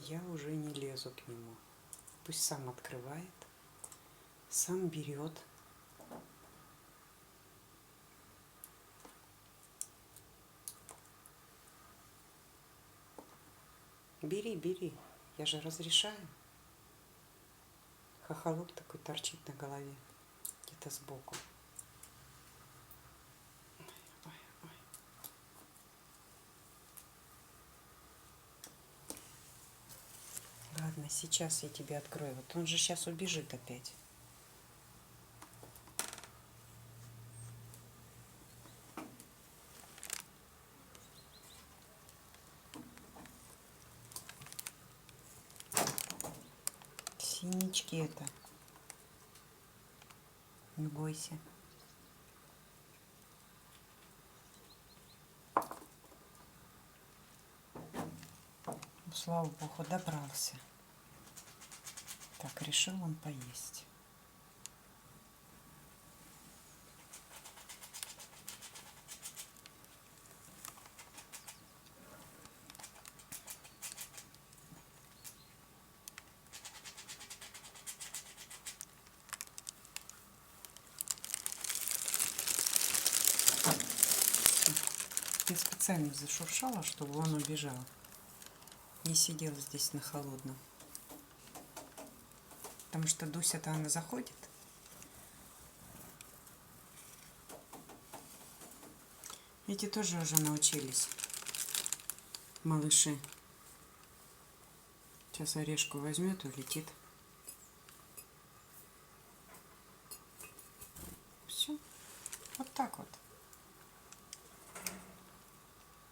я уже не лезу к нему. Пусть сам открывает, сам берет. Бери, бери, я же разрешаю. Хохолок такой торчит на голове, где-то сбоку. Ой, ой. Ладно, сейчас я тебе открою. Вот он же сейчас убежит опять. Синички это. Не бойся. Слава богу, добрался. Так, решил он поесть. Я специально зашуршала, чтобы он убежал. Не сидел здесь на холодном. Потому что Дуся-то она заходит. Эти тоже уже научились. Малыши. Сейчас орешку возьмет и улетит. Все. Вот так вот.